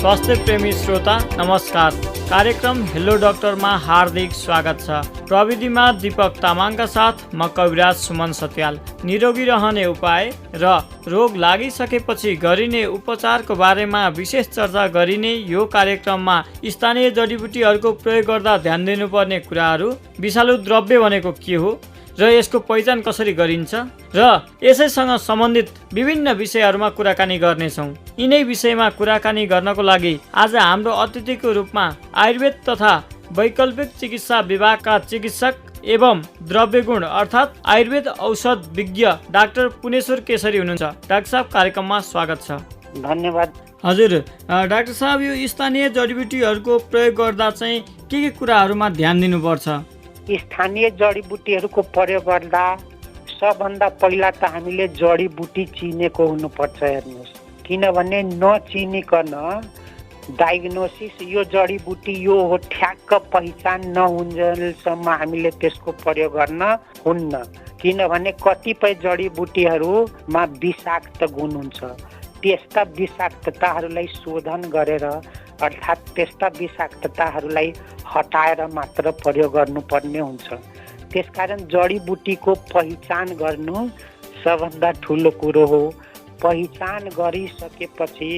स्वास्थ्य प्रेमी श्रोता नमस्कार। कार्यक्रम हेलो डाक्टरमा हार्दिक स्वागत छ। प्रविधिमा दीपक तामाङका साथ म कविराज सुमन सत्याल। निरोगी रहने उपाय र रोग लागिसकेपछि गरिने उपचारको बारेमा विशेष चर्चा गरिने यो कार्यक्रममा स्थानीय जडीबुटीहरूको प्रयोग गर्दा ध्यान दिनुपर्ने कुराहरू, विषालु द्रव्य भनेको के हो र यसको पहिचान कसरी गरिन्छ र यसैसँग सम्बन्धित विभिन्न विषयहरूमा कुराकानी गर्नेछौँ। यिनै विषयमा कुराकानी गर्नको लागि आज हाम्रो अतिथिको रूपमा आयुर्वेद तथा वैकल्पिक चिकित्सा विभागका चिकित्सक एवं द्रव्यगुण अर्थात् आयुर्वेद औषध विज्ञ डाक्टर पुनेश्वर केशरी हुनुहुन्छ। डाक्टर साहब, कार्यक्रममा स्वागत छ। धन्यवाद। हजुर डाक्टर साहब, यो स्थानीय जडीबुटीहरूको प्रयोग गर्दा चाहिँ के कुराहरूमा ध्यान दिनुपर्छ? स्थानीय जडीबुटीहरूको प्रयोग गर्दा सबभन्दा पहिला त हामीले जडीबुटी चिनेको हुनुपर्छ। हेर्नुहोस्, किनभने नचिनिकन डायग्नोसिस यो जडीबुटी यो हो ठ्याक्क पहिचान नहुन्जेलसम्म हामीले त्यसको प्रयोग गर्न हुन्न। किनभने कतिपय जडीबुटीहरूमा विषाक्त गुण हुन्छ। त्यस्ता विषाक्तताहरूलाई शोधन गरेर अर्थात् त्यस्ता विषाक्तताहरूलाई हटाएर मात्र प्रयोग गर्नुपर्ने हुन्छ। त्यसकारण जडीबुटीको पहिचान गर्नु सबभन्दा ठुलो कुरो हो। पहिचान गरिसकेपछि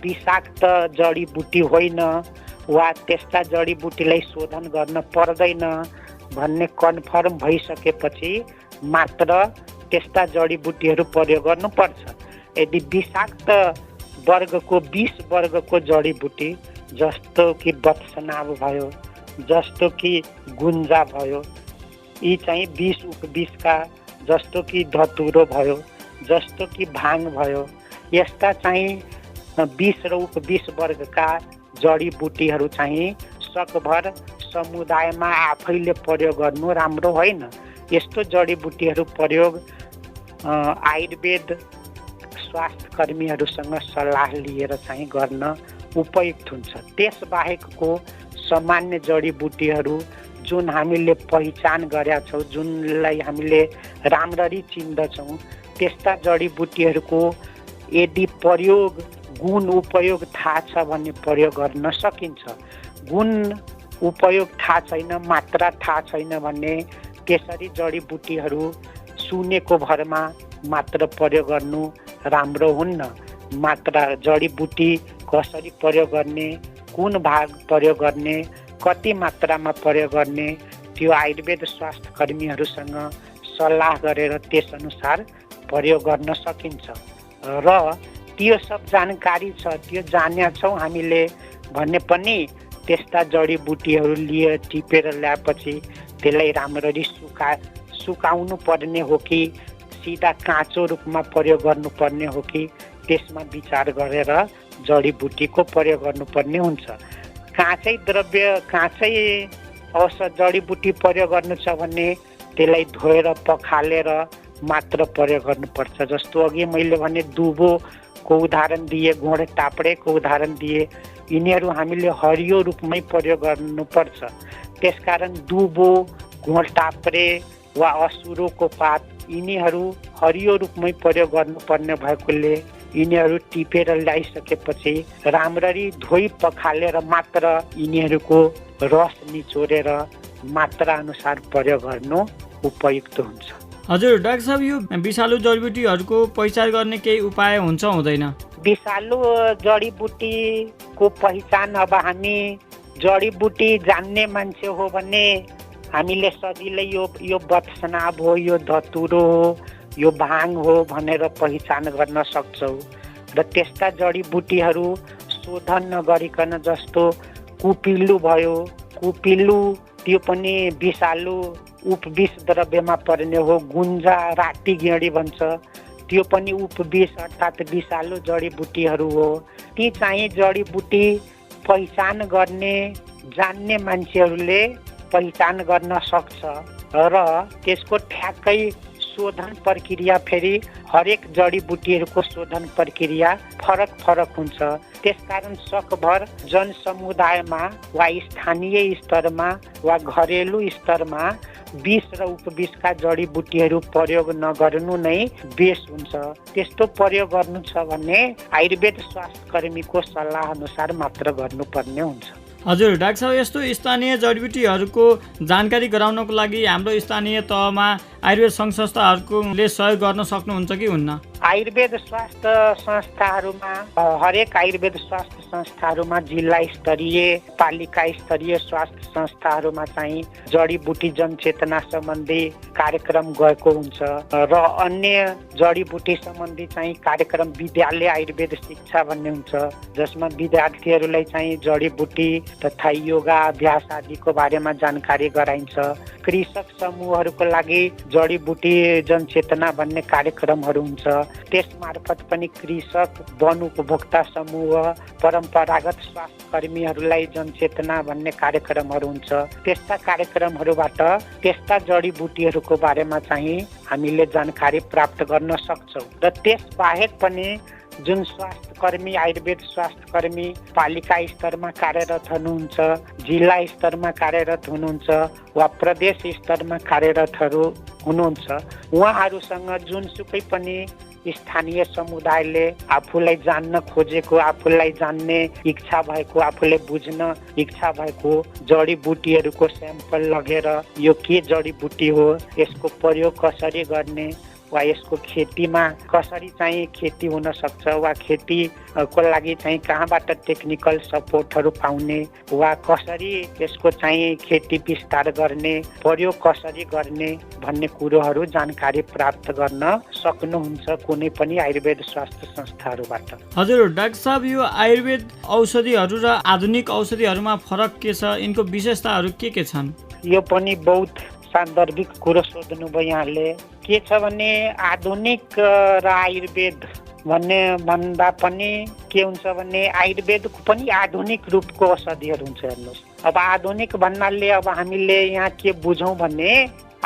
विषाक्त जडीबुटी होइन वा त्यस्ता जडीबुटीलाई शोधन गर्न पर्दैन भन्ने कन्फर्म भइसकेपछि मात्र त्यस्ता जडीबुटीहरू प्रयोग गर्नुपर्छ। यदि विषाक्त वर्गको 20 वर्गको जडीबुटी जस्तो कि बत्सनाब भयो, जस्तो कि गुन्जा भयो, यी चाहिँ 20 उपविषका, जस्तो कि धतुरो भयो, जस्तो कि भाङ भयो, यस्ता चाहिँ 20 र उपविष वर्गका जडीबुटीहरू चाहिँ सकभर समुदायमा आफैले प्रयोग गर्नु राम्रो होइन। यस्तो जडीबुटीहरू प्रयोग आयुर्वेद स्वास्थ्य कर्मीहरूसँग सल्लाह लिएर चाहिँ गर्न उपयुक्त हुन्छ। त्यसबाहेकको सामान्य जडीबुटीहरू जुन हामीले पहिचान गरेका छौँ, जुनलाई हामीले राम्ररी चिन्दछौँ, त्यस्ता जडीबुटीहरूको यदि प्रयोग गुण उपयोग थाहा छ भने प्रयोग गर्न सकिन्छ। गुण उपयोग थाहा छैन, मात्रा थाहा छैन भने त्यसरी जडीबुटीहरू सुनेको भरमा मात्र प्रयोग गर्नु राम्रो हुन्न। मात्रा जडीबुटी कसरी प्रयोग गर्ने, कुन भाग प्रयोग गर्ने, कति मात्रामा प्रयोग गर्ने, त्यो आयुर्वेद स्वास्थ्य कर्मीहरूसँग सल्लाह गरेर त्यसअनुसार प्रयोग गर्न सकिन्छ। र त्यो सब जानकारी छ, त्यो जान्या छौँ हामीले भने पनि त्यस्ता जडीबुटीहरू लिए टिपेर ल्याएपछि त्यसलाई राम्ररी सुकाउनु पर्ने हो कि सिधा काँचो रूपमा प्रयोग गर्नुपर्ने हो कि त्यसमा विचार गरेर जडीबुटीको प्रयोग गर्नुपर्ने हुन्छ। काँचै द्रव्य, काँचै औषध जडीबुटी प्रयोग गर्नु छ भने त्यसलाई धोएर पखालेर मात्र प्रयोग गर्नुपर्छ। जस्तो अघि मैले भने दुबोको उदाहरण दिए, घोड टाप्रेको उदाहरण दिए, यिनीहरू हामीले हरियो रूपमै प्रयोग गर्नुपर्छ। त्यसकारण दुबो, घोड टाप्रे वा असुरोको पात यिनीहरू हरियो रूपमै प्रयोग गर्नुपर्ने भएकोले यिनीहरू टिपेर ल्याइसकेपछि राम्ररी धोइ पखालेर मात्र यिनीहरूको रस निचोरेर मात्रा अनुसार प्रयोग गर्नु उपयुक्त हुन्छ। हजुर डाक्टर साहब, यो विषालु जडीबुटीहरूको पहिचान गर्ने केही उपाय हुन्छ हुँदैन? विषालु जडीबुटीको पहिचान अब हामी जडीबुटी जान्ने मान्छे हो भने हामीले सजिलै यो बत्सनाब हो, यो धतुरो हो, यो भाङ हो भनेर पहिचान गर्न सक्छौँ। र त्यस्ता जडीबुटीहरू शोधन नगरिकन, जस्तो कुपिल्लु भयो, कुपिल्लु त्यो पनि विषालु उपविष द्रव्यमा पर्ने हो। गुन्जा, राति गेडी भन्छ, त्यो पनि उपविष अर्थात् विषालु जडीबुटीहरू हो। ती चाहिँ जडीबुटी पहिचान गर्ने जान्ने मान्छेहरूले पहिचान गर्न सक्छ र त्यसको ठ्याक्कै शोधन प्रक्रिया फेरि हरेक जडीबुटीहरूको शोधन प्रक्रिया फरक फरक हुन्छ। त्यसकारण सकभर जनसमुदायमा वा स्थानीय स्तरमा वा घरेलु स्तरमा विष र उपविषका जडीबुटीहरू प्रयोग नगर्नु नै बेस हुन्छ। त्यस्तो प्रयोग गर्नु छ भने आयुर्वेद स्वास्थ्य कर्मीको सल्लाह अनुसार मात्र गर्नुपर्ने हुन्छ। हजुर डाक्टर साहब, यस्तो स्थानीय जडीबुटीहरूको जानकारी गराउनको लागि हाम्रो स्थानीय तहमा आयुर्वेद सङ्घ संस्थाहरूले सहयोग गर्न सक्नुहुन्छ कि हुन्न? आयुर्वेद स्वास्थ्य संस्थाहरूमा हरेक आयुर्वेद स्वास्थ्य संस्थाहरूमा जिल्ला स्तरीय पालिका स्तरीय स्वास्थ्य संस्थाहरूमा चाहिँ जडीबुटी जनचेतना सम्बन्धी कार्यक्रम गएको हुन्छ र अन्य जडीबुटी सम्बन्धी चाहिँ कार्यक्रम विद्यालय आयुर्वेद शिक्षा भन्ने हुन्छ, जसमा विद्यार्थीहरूलाई चाहिँ जडीबुटी तथा योगा अभ्यास आदिको बारेमा जानकारी गराइन्छ। कृषक समूहहरूको लागि जडीबुटी जनचेतना भन्ने कार्यक्रमहरू हुन्छ, त्यस मार्फत पनि कृषक वन उपभोक्ता समूह परम्परागत स्वास्थ्य कर्मीहरूलाई जनचेतना भन्ने कार्यक्रमहरू हुन्छ। त्यस्ता कार्यक्रमहरूबाट त्यस्ता जडीबुटीहरूको बारेमा चाहिँ हामीले जानकारी प्राप्त गर्न सक्छौँ। र त्यस बाहेक पनि जुन स्वास्थ्य कर्मी आयुर्वेद स्वास्थ्य कर्मी पालिका स्तरमा कार्यरत हुनुहुन्छ, जिल्ला स्तरमा कार्यरत हुनुहुन्छ वा प्रदेश स्तरमा कार्यरतहरू हुनुहुन्छ, उहाँहरूसँग जुनसुकै पनि स्थानीय समुदायले आफूलाई जान्न खोजेको, आफूलाई जान्ने इच्छा भएको, आफूले बुझ्न इच्छा भएको जडीबुटीहरूको स्याम्पल लगेर यो के जडीबुटी हो, यसको प्रयोग कसरी गर्ने वा यसको खेतीमा कसरी चाहिँ खेती हुन सक्छ वा खेतीको लागि चाहिँ कहाँबाट टेक्निकल सपोर्टहरू पाउने वा कसरी यसको चाहिँ खेती विस्तार गर्ने, प्रयोग कसरी गर्ने भन्ने कुरोहरू जानकारी प्राप्त गर्न सक्नुहुन्छ कुनै पनि आयुर्वेद स्वास्थ्य संस्थाहरूबाट। हजुर डाक्टर साहब, यो आयुर्वेद औषधिहरू र आधुनिक औषधिहरूमा फरक के छ? यिनको विशेषताहरू के छन्? यो पनि बहुत सान्दर्भिक कुरो सोध्नुभयो यहाँले। के छ भने आधुनिक र आयुर्वेद भन्ने भन्दा पनि के हुन्छ भने आयुर्वेदको पनि आधुनिक रूपको औषधिहरू हुन्छ। हेर्नुहोस्, अब आधुनिक भन्नाले अब हामीले यहाँ के बुझौँ भने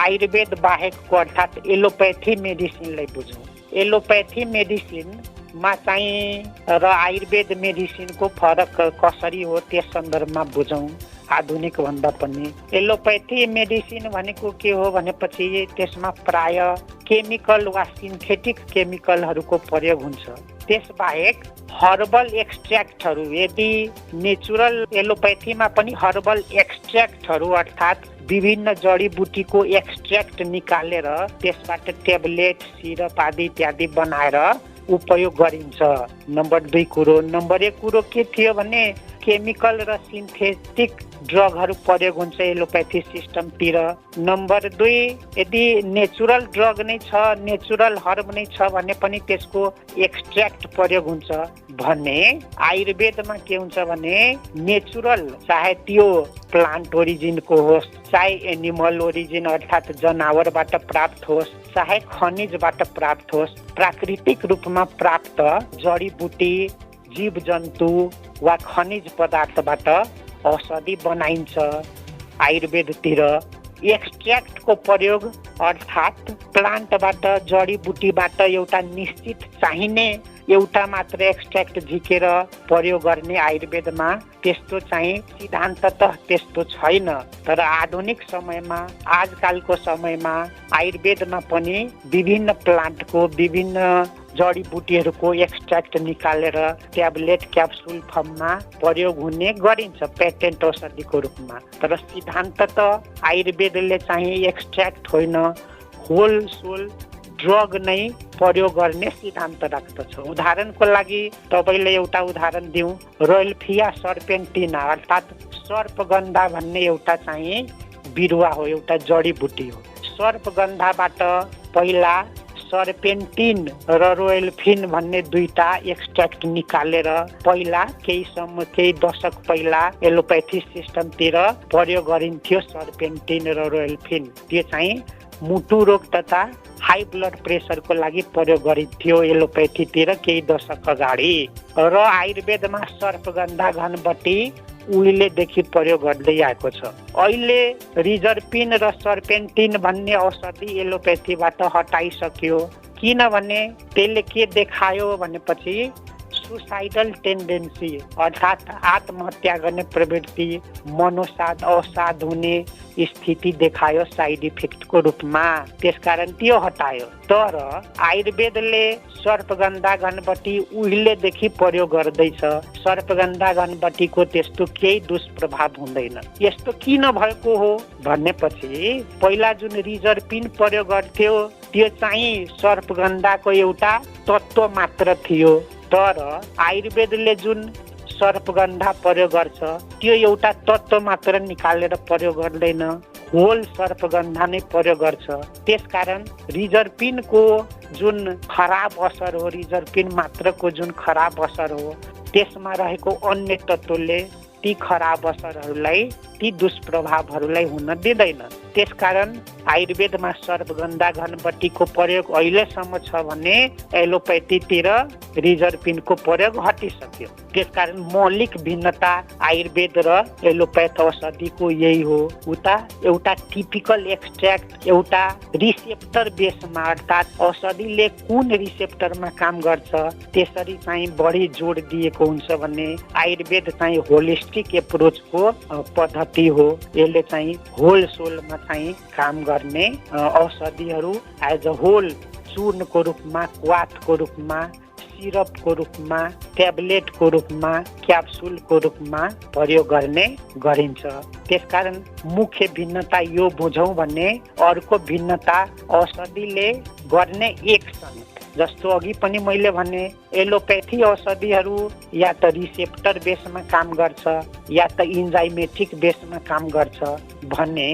आयुर्वेद बाहेकको अर्थात् एलोप्याथी मेडिसिनलाई बुझौँ। एलोप्याथी मेडिसिनमा चाहिँ र आयुर्वेद मेडिसिनको फरक कसरी हो त्यस सन्दर्भमा बुझौँ। आधुनिक भन्दा पनि एलोप्याथी मेडिसिन भनेको के हो भनेपछि त्यसमा प्राय केमिकल वा सिन्थेटिक केमिकलहरूको प्रयोग हुन्छ। त्यसबाहेक हर्बल एक्सट्र्याक्टहरू, यदि नेचुरल एलोप्याथीमा पनि हर्बल एक्सट्र्याक्टहरू अर्थात् विभिन्न जडीबुटीको एक्सट्र्याक्ट निकालेर त्यसबाट ट्याब्लेट सिरप आदि इत्यादि बनाएर उपयोग गरिन्छ। नम्बर 2 कुरो। नम्बर 1 कुरो के थियो भने केमिकल र सिन्थेटिक ड्रगहरू प्रयोग हुन्छ एलोप्याथी सिस्टमतिर। नम्बर 2, यदि नेचुरल ड्रग नै छ, नेचुरल हर्ब नै छ भने पनि त्यसको एक्सट्र्याक्ट प्रयोग हुन्छ। भने आयुर्वेदमा के हुन्छ भने नेचुरल, चाहे त्यो प्लान्ट ओरिजिनको होस्, चाहे एनिमल ओरिजिन अर्थात् जनावरबाट प्राप्त होस्, चाहे खनिजबाट प्राप्त होस्, प्राकृतिक रूपमा प्राप्त जडीबुटी, जीव जन्तु वा खनिज पदार्थबाट औषधि बनाइन्छ। आयुर्वेदतिर एक्सट्र्याक्टको प्रयोग अर्थात् प्लान्टबाट जडीबुटीबाट एउटा निश्चित चाहिने एउटा मात्र एक्सट्र्याक्ट झिकेर प्रयोग गर्ने आयुर्वेदमा त्यस्तो चाहिँ सिद्धान्ततः त्यस्तो छैन। तर आधुनिक समयमा, आजकलको समयमा आयुर्वेदमा पनि विभिन्न प्लान्टको विभिन्न जडीबुटीहरूको एक्सट्र्याक्ट निकालेर ट्याब्लेट क्याप्सुल फर्ममा प्रयोग हुने गरिन्छ पेटेन्ट औषधिको रूपमा। तर सिद्धान्ततः आयुर्वेदले चाहिँ एक्सट्र्याक्ट होइन, होल सोल ड्रग नै प्रयोग गर्ने सिद्धान्त राख्दछ। उदाहरणको लागि तपाईँले एउटा उदाहरण दिउँ, रोयल्फिया सर्पेन्टिना अर्थात् सर्पगन्धा भन्ने एउटा चाहिँ बिरुवा हो, एउटा जडीबुटी हो। सर्पगन्धाबाट पहिला सर्पेन्टिन र रोयल्फिन भन्ने दुईटा एक्सट्र्याक्ट निकालेर पहिला केही दशक पहिला एलोप्याथी सिस्टमतिर प्रयोग गरिन्थ्यो। सर्पेन्टिन र रोयल्फिन त्यो चाहिँ मुटु रोग तथा हाई ब्लड प्रेसरको लागि प्रयोग गरिन्थ्यो एलोप्याथीतिर केही दशक अगाडि। र आयुर्वेदमा सर्पगन्धा घनबट्टी उहिलेदेखि प्रयोग गर्दै आएको छ। अहिले रिजर्पिन र सर्पेन्टिन भन्ने औषधि एलोप्याथीबाट हटाइसक्यो, किनभने त्यसले के देखायो भनेपछि सुसाइडल टेन्डेन्सी अर्थात् आत्महत्या गर्ने प्रवृत्ति, मनोसाध अवसाद हुने स्थिति देखायो साइड इफेक्टको रूपमा, त्यसकारण त्यो हटायो। तर आयुर्वेदले सर्पगन्धा घनबटी उहिलेदेखि प्रयोग गर्दैछ। सर्पगन्धा घनबटीको त्यस्तो केही दुष्प्रभाव हुँदैन। यस्तो किन भएको हो भन्नेपछि पहिला जुन रिजर्पिन प्रयोग गर्थ्यो त्यो चाहिँ सर्पगन्धाको एउटा तत्त्व मात्र थियो। तर आयुर्वेदले जुन सर्पगन्धा प्रयोग गर्छ त्यो एउटा तत्त्व मात्र निकालेर प्रयोग गर्दैन, होल सर्पगन्धा नै प्रयोग गर्छ। त्यसकारण रिजर्पिनको जुन खराब असर हो, रिजर्पिन मात्रको जुन खराब असर हो, त्यसमा रहेको अन्य तत्त्वले ती खराब असरहरूलाई, ती दुष्प्रभावहरूलाई हुन दिँदैन। त्यसकारण आयुर्वेदमा सर्पगन्धा घनबटीको प्रयोग अहिलेसम्म छ भने एलोपेथीतिर रिजर्पिनको प्रयोग हटिसक्यो। त्यसकारण मौलिक भिन्नता आयुर्वेद र एलोपेथ औषधिको यही हो। उता एउटा टिपिकल एक्सट्र्याक्ट एउटा रिसेप्टर बेसमा, अर्थात् औषधिले कुन रिसेप्टरमा काम गर्छ त्यसरी चाहिँ बढी जोड दिएको हुन्छ भने आयुर्वेद चाहिँ होलिस्टिक एप्रोचको पद्धति हो। यसले चाहिँ होल सोलमा चाहिँ काम गर्ने औषधिहरू एज अ होल चूर्णको रूपमा, क्वाथको रूपमा, सिरपको रूपमा, ट्याब्लेटको रूपमा, क्याप्सुलको रूपमा प्रयोग गर्ने गरिन्छ। त्यसकारण मुख्य भिन्नता यो बुझौँ भने अर्को भिन्नता औषधिले गर्ने एक्सन, जस्तो अघि पनि मैले भने एलोपेथी औषधिहरू या त रिसेप्टर बेसमा काम गर्छ या त इन्जाइमेटिक बेसमा काम गर्छ भने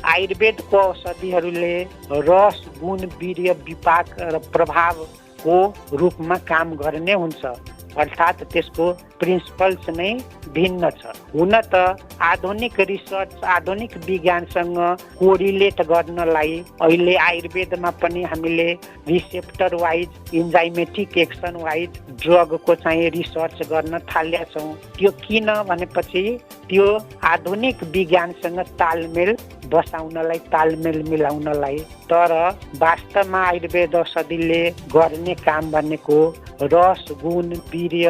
आयुर्वेदको औषधिहरूले रस, गुण, वीर्य, विपाक र प्रभावको रूपमा काम गर्ने हुन्छ। अर्थात् त्यसको प्रिन्सिपल्स नै भिन्न छ। हुन त आधुनिक रिसर्च, आधुनिक विज्ञानसँग कोरिलेट गर्नलाई अहिले आयुर्वेदमा पनि हामीले रिसेप्टर वाइज, इन्जाइमेटिक एक्सन वाइज ड्रगको चाहिँ रिसर्च गर्न थालेका छौँ। त्यो किन भनेपछि त्यो आधुनिक विज्ञानसँग तालमेल बसाउनलाई, तालमेल मिलाउनलाई। तर वास्तवमा आयुर्वेद औषधिले गर्ने काम भनेको रस, गुण, वीर्य,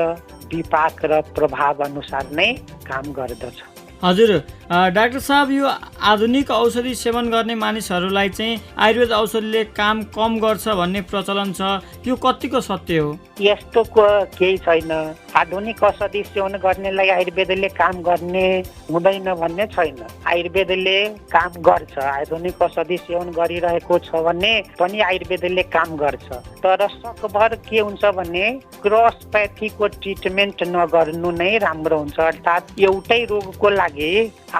विपाक र प्रभाव अनुसार नै काम गर्दछ। हजुर डाक्टर साहब, यो आधुनिक औषधि सेवन गर्ने मानिसहरूलाई चाहिँ आयुर्वेद औषधिले काम कम गर्छ भन्ने प्रचलन छ, यो कतिको सत्य हो? यस्तो केही छैन। आधुनिक औषधि सेवन गर्नेलाई आयुर्वेदले काम गर्ने हुँदैन भन्ने छैन। आयुर्वेदले काम गर्छ। आधुनिक औषधि सेवन गरिरहेको छ भने पनि आयुर्वेदले काम गर्छ। तर सकभर के हुन्छ भने क्रसप्याथीको ट्रिटमेन्ट नगर्नु नै राम्रो हुन्छ। अर्थात् एउटै रोगको लागि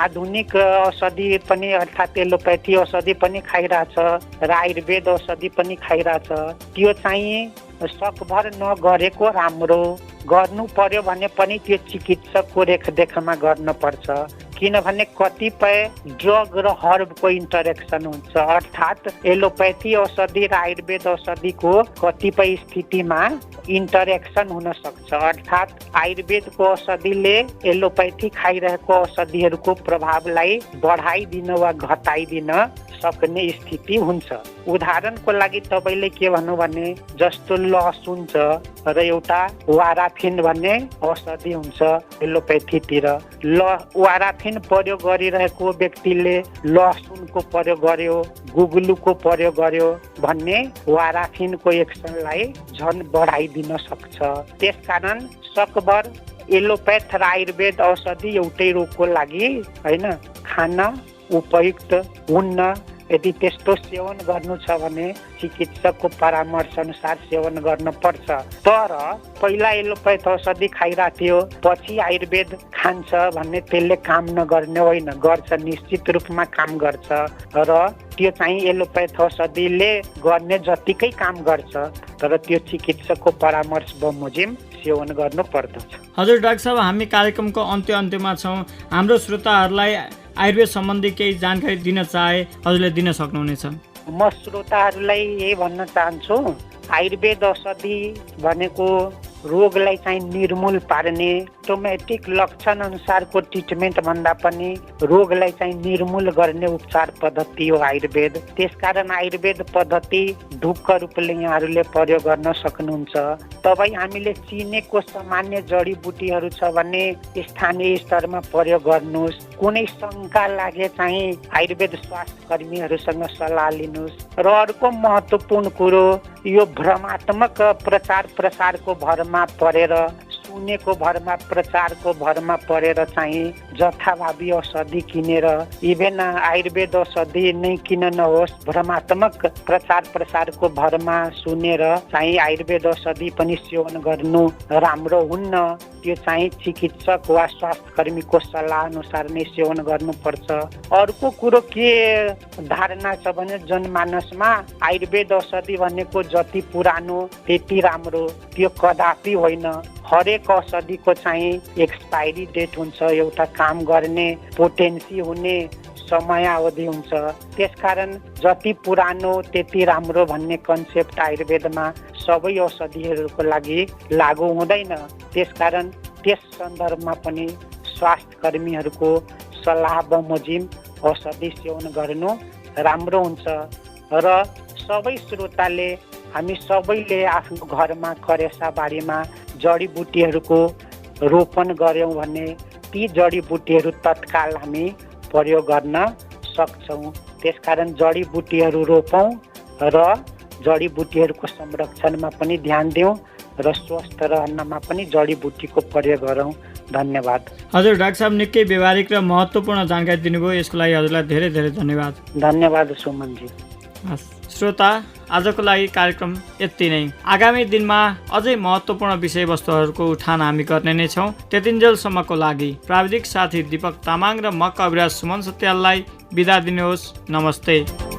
आधुनिक औषधि पनि, अर्थात् एलोपेथी औषधि पनि खाइरहेछ र आयुर्वेद औषधि पनि खाइरहेछ, त्यो चाहिँ सकभर नगरेको राम्रो। गर्नु पर्यो भने पनि त्यो चिकित्सकको रेखदेखमा गर्नुपर्छ। किनभने कतिपय ड्रग र हर्बको इन्टरेक्सन हुन्छ। अर्थात् एलोपेथी औषधि र आयुर्वेद औषधिको कतिपय स्थितिमा इन्टरेक्सन हुन सक्छ। अर्थात् आयुर्वेदको औषधिले एलोपेथी खाइरहेको औषधिहरूको प्रभावलाई बढाइदिन वा घटाइदिन सक्ने स्थिति हुन्छ। उदाहरणको लागि तपाईँले के भन्नु भने जस्तो लसुन छ र एउटा वाराफिन भन्ने औषधि हुन्छ एलोपेथीतिर। वाराफिन प्रयोग गरिरहेको व्यक्तिले लसुनको प्रयोग गर्यो, गुग्लुको प्रयोग गर्यो भने वाराफिनको एक्सनलाई झन् बढाइदिन सक्छ। त्यसकारण सकभर एलोपेथ र आयुर्वेद औषधि एउटै रोगको लागि होइन खान उपयुक्त हुन्न। यदि त्यस्तो सेवन गर्नु छ भने चिकित्सकको परामर्श अनुसार सेवन गर्न पर्छ। तर पहिला एलोपेथ औषधि खाइरहेको थियो, पछि आयुर्वेद खान्छ भन्ने त्यसले काम नगर्ने होइन, गर्छ, निश्चित रूपमा काम गर्छ र त्यो चाहिँ एलोपेथ औषधिले गर्ने जतिकै काम गर्छ। तर त्यो चिकित्सकको परामर्श बमोजिम सेवन गर्नु पर्दछ। हजुर डाक्टर साहब, हामी कार्यक्रमको अन्त्यमा छौँ। हाम्रो श्रोताहरूलाई आयुर्वेद सम्बन्धी केही जानकारी दिन चाहे हजुरले दिन सक्नुहुनेछ? म श्रोताहरूलाई यही भन्न चाहन्छु, आयुर्वेद औषधि भनेको रोगलाई चाहिँ निर्मूल पार्ने अटोमेटिक लक्षण अनुसारको ट्रिटमेन्ट भन्दा पनि रोगलाई चाहिँ निर्मूल गर्ने उपचार पद्धति हो आयुर्वेद। त्यसकारण आयुर्वेद पद्धति ढुक्क रूपले यहाँहरूले प्रयोग गर्न सक्नुहुन्छ। तपाईँ हामीले चिनेको सामान्य जडीबुटीहरू छ भने स्थानीय स्तरमा प्रयोग गर्नुहोस्। कुनै शङ्का लागे चाहिँ आयुर्वेद स्वास्थ्य कर्मीहरूसँग सल्लाह लिनुहोस्। र अर्को महत्त्वपूर्ण कुरो, यो भ्रमात्मक प्रचार प्रसारको भरमा परेर, सुनेको भरमा, प्रचारको भरमा परेर चाहिँ जथाभावी औषधि किनेर, इभेन आयुर्वेद औषधि नै किन नहोस्, भ्रमात्मक प्रचार प्रसारको भरमा सुनेर चाहिँ आयुर्वेद औषधि पनि सेवन गर्नु राम्रो हुन्न। त्यो चाहिँ चिकित्सक वा स्वास्थ्य कर्मीको सल्लाह अनुसार नै सेवन गर्नुपर्छ। अर्को कुरो के धारणा छ भने जनमानसमा आयुर्वेद औषधि भनेको जति पुरानो त्यति राम्रो, त्यो कदापि होइन। हरेक औषधिको चाहिँ एक्सपायरी डेट हुन्छ, एउटा काम गर्ने पोटेन्सी हुने समय अवधि हुन्छ। त्यसकारण जति पुरानो त्यति राम्रो भन्ने कन्सेप्ट आयुर्वेदमा सबै औषधिहरूको लागि लागू हुँदैन। त्यसकारण त्यस सन्दर्भमा पनि स्वास्थ्य कर्मीहरूको सल्लाह बमोजिम औषधि सेवन गर्नु राम्रो हुन्छ। र सबै श्रोताले, हामी सबैले आफ्नो घरमा करेसा बारीमा जडीबुटीहरूको रोपन गऱ्यौँ भने ती जडीबुटीहरू तत्काल हामी प्रयोग गर्न सक्छौँ। त्यसकारण जडीबुटीहरू रोपौँ र जडीबुटीहरूको संरक्षणमा पनि ध्यान दिउँ र स्वस्थ रहनमा पनि जडीबुटीको प्रयोग गरौँ। धन्यवाद। हजुर डाक्टर साहब, निकै व्यवहारिक र महत्त्वपूर्ण जानकारी दिनुभयो, यसको लागि हजुरलाई धेरै धेरै धन्यवाद। धन्यवाद सुमनजी। श्रोता, आजको लागि कार्यक्रम यति नै। आगामी दिनमा अझै महत्त्वपूर्ण विषयवस्तुहरूको उठान हामी गर्ने नै छौँ। त्यतिन्जेलसम्मको लागि प्राविधिक साथी दीपक तामाङ र म कविराज सुमन सत्याललाई बिदा दिनुहोस्। नमस्ते।